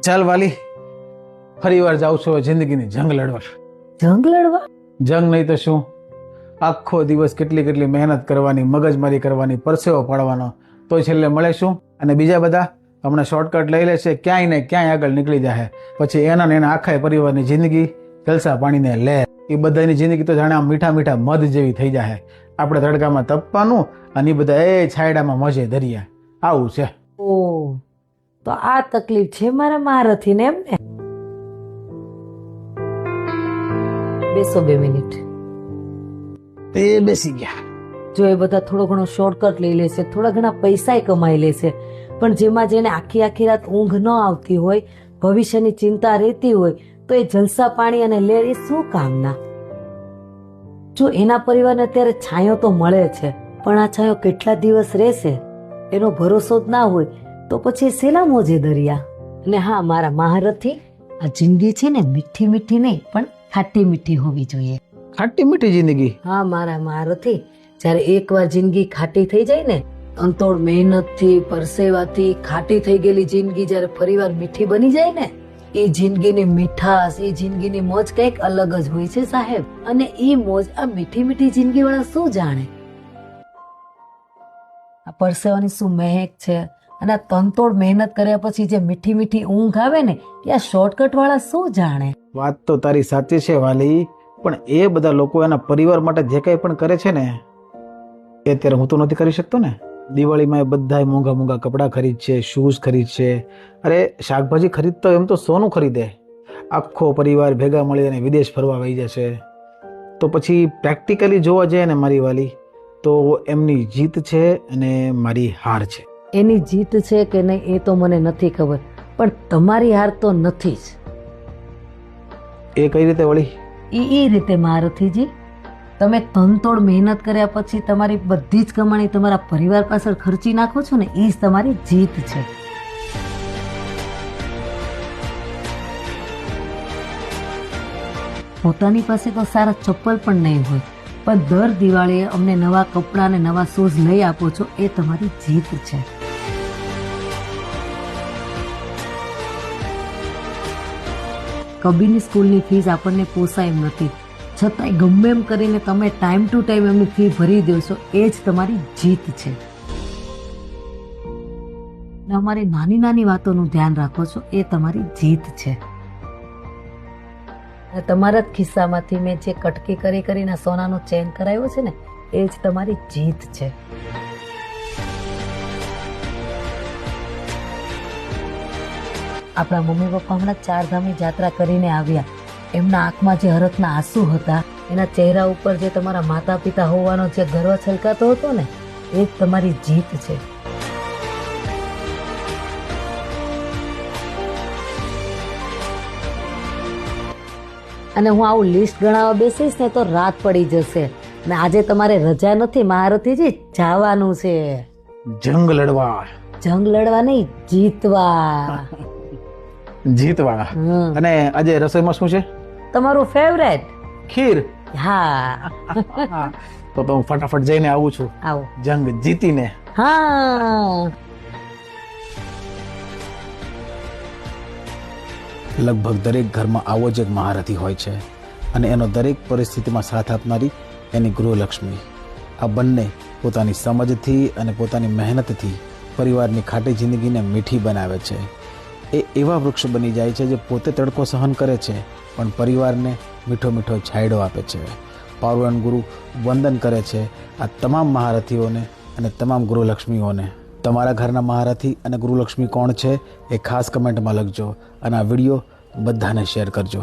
ચાલ વાલી, ફરી વાર જાઉં છું જિંદગીની જંગ લડવા. જંગ લડવા? જંગ નહીં તો શું, આખો દિવસ કેટલી કેટલી મહેનત કરવાની, મગજમારી કરવાની, પરસેવો પાડવાનો, તો છેલ્લે મળે શું? અને બીજા બધા હમણાં શોર્ટકટ લઈ લેશે, ક્યાંય ને ક્યાંય આગળ નીકળી જાય. પછી એના ને એના આખા પરિવારની જિંદગી જલસા પાણીને લે. એ બધાની જિંદગી તો જાણે આમ મીઠા મીઠા મધ જેવી થઈ જાય. આપણે તડકામાં તપવાનું અને એ બધા એ છાયડામાં મજે દરિયા. આવું છે. ઓ, તો આ તકલીફ છે મારા મહારથીને એમ ને? બેસો 2 મિનિટ. તે બેસી ગયા. જો એ બધા થોડો ઘણો શોર્ટકટ લઈ લેશે, થોડા ઘણા પૈસાય કમાઈ લેશે, પણ જેમાં જેને આખી આખી રાત ઊંઘ ન આવતી હોય, ભવિષ્યની ચિંતા રહેતી હોય, તો એ જલસા પાણી અને લેર એ શું કામના? જો એના પરિવારને અત્યારે છાંયો તો મળે છે, પણ આ છાંયો કેટલા દિવસ રહેશે એનો ભરોસો જ ના હોય, તો પછી સેલા મોજે દરિયા. અને હા મારા મહારથી, આ જિંદગી છે ને મીઠી મીઠી નહીં પણ ખાટી મીઠી હોવી જોઈએ. ખાટી મીઠી જિંદગી? હા મારા મહારથી, જ્યારે એકવાર જિંદગી ખાટી થઈ જાય ને, અંતોડ મહેનતથી, પરસેવાથી ખાટી થઈ ગયેલી જિંદગી જ્યારે ફરીવાર મીઠી બની જાય ને, એ જિંદગીની મીઠાશ, એ જિંદગીની મોજ કંઈક અલગ જ હોય છે સાહેબ. અને એ મોજ આ મીઠી મીઠી જિંદગી વાળા શું જાણે? આ પરસેવાની શું મહેક છે, અને આ તનતોડ મહેનત કર્યા પછી જે મીઠી મીઠી ઊંઘ આવે ને, એ આ શોર્ટકટ વાળા શું જાણે? વાત તો તારી સાચી છે વાલી, પણ એ બધા લોકો એના પરિવાર માટે જે કંઈ પણ કરે છે ને, એ અત્યારે હું તો નથી કરી શકતો ને. દિવાળીમાં એ બધા મોંઘા મોંઘા કપડાં ખરીદશે, શૂઝ ખરીદશે, અરે શાકભાજી ખરીદતો એમ તો સોનું ખરીદે. આખો પરિવાર ભેગા મળી અને વિદેશ ફરવા વહી જશે. તો પછી પ્રેક્ટિકલી જોવા જઈએ ને મારી વાલી, તો એમની જીત છે અને મારી હાર છે. એની જીત છે કે નહીં એ તો મને નથી ખબર, પણ તમારી હાર તો નથી જ. એ કઈ રીતે વળી? એ રીતે મહારથીજી, તમે તનતોડ મહેનત કર્યા પછી તમારી બધી જ કમાણી તમારા પરિવાર પાછળ ખર્ચી નાખો છો ને, એ જ તમારી જીત છે. પોતાની પાસે તો સારા ચપ્પલ પણ નહીં હોય, પણ દર દિવાળીએ અમને નવા કપડાં અને નવા શૂઝ લઈ આપો છો, એ તમારી જીત છે. કબીરની સ્કૂલની ફીસ આપણને પોસાય એમ નથી, છતાંય ગમે એમ કરીને તમે ટાઈમ ટુ ટાઈમ એમની ફી ભરી દો છો, એ જ તમારી જીત છે. ને અમારી નાની નાની વાતોનું ધ્યાન રાખો છો, એ તમારી જીત છે. અને તમારા જ ખિસ્સામાંથી મેં જે કટકી કરી કરીને સોનાનો ચેન કરાવ્યો છે ને, એ જ તમારી જીત છે. આપણા મમ્મી પપ્પા હમણાં 4 ધામની યાત્રા કરીને આવ્યા. એમના આંખમાં જે હરખના આંસુ હતા, એના ચહેરા ઉપર જે તમારા માતા પિતા હોવાનો જે ગર્વ છલકાતો હતો ને, એ જ તમારી જીત છે. અને હું આવું લિસ્ટ ગણાવવા બેસીશ ને તો રાત પડી જશે. ને આજે તમારે રજા નથી મહારથીજી, જવાનું છે જંગ લડવા. જંગ લડવા નહીં, જીતવા. જીતવા. અને આજે રસોઈમાં શું છે? તમારું ફેવરેટ ખીર. હા. તો હું ફટાફટ જઈને આવું છું, આવો. જંગ જીતીને. હા. લગભગ દરેક ઘરમાં આવો જ એક મહારથી હોય છે, અને એનો દરેક પરિસ્થિતિમાં સાથ આપનારી એની ગૃહલક્ષ્મી. આ બંને પોતાની સમજથી અને પોતાની મહેનતથી પરિવારની ખાટી જિંદગીને મીઠી બનાવે છે. એ એવા વૃક્ષ બની જાય છે જે પોતે તડકો સહન કરે છે, પણ પરિવારને મીઠો મીઠો છાંયડો આપે છે. પારુવણ ગુરુ વંદન કરે છે આ તમામ મહારથીઓને અને તમામ ગૃહલક્ષ્મીઓને. તમારા ઘરના મહારથી અને ગૃહલક્ષ્મી કોણ છે એ ખાસ કમેન્ટમાં લખજો, અને આ વિડીયો બધાને શેર કરજો.